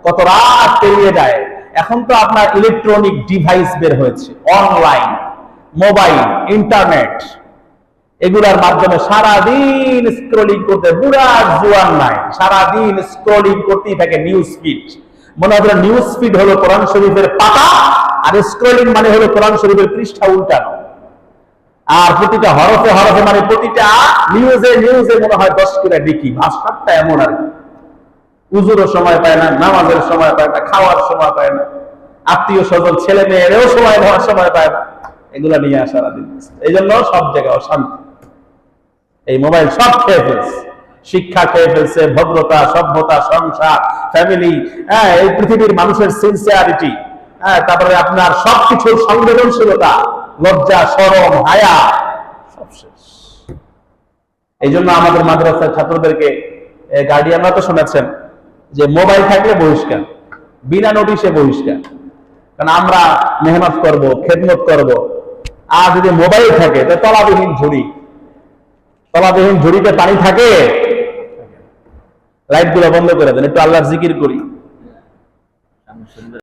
কত রাত পেরিয়ে যায়। এখন তো আপনার ইলেকট্রনিক ডিভাইস বের হয়েছে, অনলাইন, মোবাইল, ইন্টারনেট, এগুলার মাধ্যমে সারাদিন স্ক্রলিং করতে, বুড়া জুয়ান নাই, সারাদিন স্ক্রলিং করতেই থাকে নিউজ ফিড। মনে হয় নিউজ ফিড হলো কোরআন শরীফের পাতা, আর স্ক্রলিং মানে হলো কোরআন শরীফের পৃষ্ঠা উল্টানো। আর প্রতিটা হরফে হরফে মানে প্রতিটা নিউজে নিউজে মনে হয় 10 কিলো দেখি। ভাষাটা এমন আর কি, উজুরও সময় পায় না, নামাজের সময় পায় না, খাওয়ার সময় পায় না, আত্মীয় স্বজন ছেলে মেয়েরও সময় নেওয়ার সময় পায় না, এগুলা নিয়ে সারাদিন। এই জন্য সব জায়গায় অশান্তি। এই মোবাইল সব খেয়ে ফেলছে, শিক্ষা খেয়ে ফেলছে, ভদ্রতা, সভ্যতা, সংসার, ফ্যামিলি, এই পৃথিবীর মানুষের সিনসিয়ারিটি, তারপরে আপনার সবকিছুর সংবেদনশীলতা, লজ্জা, শরম, হায়া, সব শেষ। এই জন্য আমাদের মাদ্রাসার ছাত্রদেরকে গার্ডিয়ানরা তো শুনেছেন যে মোবাইল থাকলে বহিষ্কার, বিনা নোটিশে বহিষ্কার। কারণ আমরা মেহনত করব, খেদমত করব, আর যদি মোবাইল থাকে তো তলাবিহীন ঝুড়ি, তলাবিহীন ঝুড়িতে পানি থাকে, লাইট গুলো বন্ধ করে দেন, একটু আল্লাহর জিকির করি।